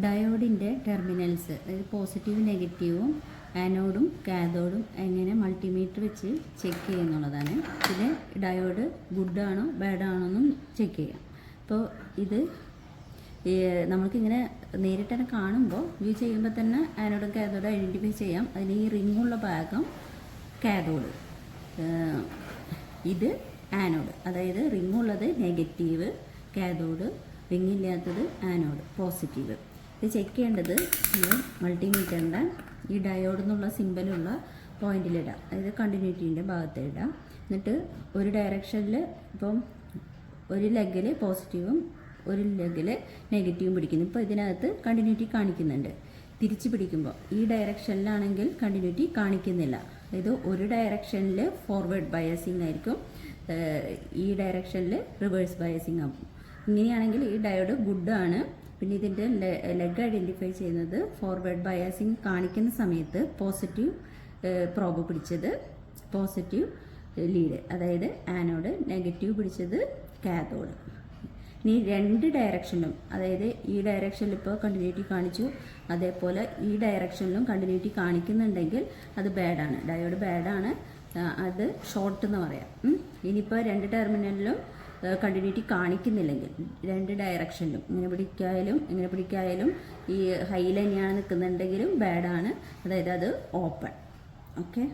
ഡയോഡിൻ്റെ terminals, അതായത് പോസിറ്റീവും നെഗറ്റീവും ആനോഡും കാഥോഡും എങ്ങനെ മൾട്ടിമീറ്റർ വെച്ച് ചെക്ക് ചെയ്യുന്നുള്ളതാണ്. ഇത് ഡയോഡ് ഗുഡാണോ ബാഡാണോ എന്നും ചെക്ക് ചെയ്യാം. അപ്പോൾ ഇത് നമുക്കിങ്ങനെ നേരിട്ട് തന്നെ കാണുമ്പോൾ വ്യൂ ചെയ്യുമ്പോൾ തന്നെ ആനോഡും കാഥോഡും ഐഡൻറ്റിഫൈ ചെയ്യാം. അതിന് ഈ റിങ്ങുള്ള ഭാഗം കാഥോഡ്, ഇത് ആനോഡ്, അതായത് റിങ്ങുള്ളത് നെഗറ്റീവ്, കാഥോഡ്, റിങ്ങില്ലാത്തത് ആനോഡ്, പോസിറ്റീവ്. ഇത് ചെക്ക് ചെയ്യേണ്ടത് മൾട്ടിമീറ്ററിൻ്റെ ഈ ഡയോഡ് എന്നുള്ള സിമ്പലുള്ള പോയിന്റിലിടാം, അതായത് കണ്ടിന്യൂറ്റീൻ്റെ ഭാഗത്ത് ഇടാം. എന്നിട്ട് ഒരു ഡയറക്ഷനിൽ ഇപ്പം ഒരു ലെഗിൽ പോസിറ്റീവും ഒരു ലെഗിൽ നെഗറ്റീവും പിടിക്കുന്നു. ഇപ്പോൾ ഇതിനകത്ത് കണ്ടിന്യൂറ്റി കാണിക്കുന്നുണ്ട്. തിരിച്ച് പിടിക്കുമ്പോൾ ഈ ഡയറക്ഷനിലാണെങ്കിൽ കണ്ടിന്യൂറ്റി കാണിക്കുന്നില്ല. ഇത് ഒരു ഡയറക്ഷനിൽ ഫോർവേഡ് ബയസിങ് ആയിരിക്കും, ഈ ഡയറക്ഷനിൽ റിവേഴ്സ് ബയസിങ് ആകും. ഇങ്ങനെയാണെങ്കിൽ ഈ ഡയോഡ് ഗുഡാണ്. പിന്നെ ഇതിൻ്റെ ലെഗ് ഐഡൻറ്റിഫൈ ചെയ്യുന്നത് ഫോർവേഡ് ബയാസിങ് കാണിക്കുന്ന സമയത്ത് പോസിറ്റീവ് പ്രോബ് പിടിച്ചത് പോസിറ്റീവ് ലീഡ്, അതായത് ആനോഡ്, നെഗറ്റീവ് പിടിച്ചത് കാഥോഡ്. ഇനി രണ്ട് ഡയറക്ഷനിലും, അതായത് ഈ ഡയറക്ഷനിൽ ഇപ്പോൾ കണ്ടിന്യൂറ്റി കാണിച്ചു, അതേപോലെ ഈ ഡയറക്ഷനിലും കണ്ടിന്യൂറ്റി കാണിക്കുന്നുണ്ടെങ്കിൽ അത് ബാഡാണ്, ഡയോഡ് ബാഡാണ്, അത് ഷോർട്ട് എന്ന് പറയാം. ഇനിയിപ്പോൾ രണ്ട് ടെർമിനലിലും കണ്ടിന്യൂറ്റി കാണിക്കുന്നില്ലെങ്കിൽ രണ്ട് ഡയറക്ഷനിലും ഇങ്ങനെ പിടിക്കായാലും ഈ ഹൈ തന്നെയാണ് നിൽക്കുന്നുണ്ടെങ്കിലും ബാഡാണ്, അതായത് അത് ഓപ്പൺ. ഓക്കെ.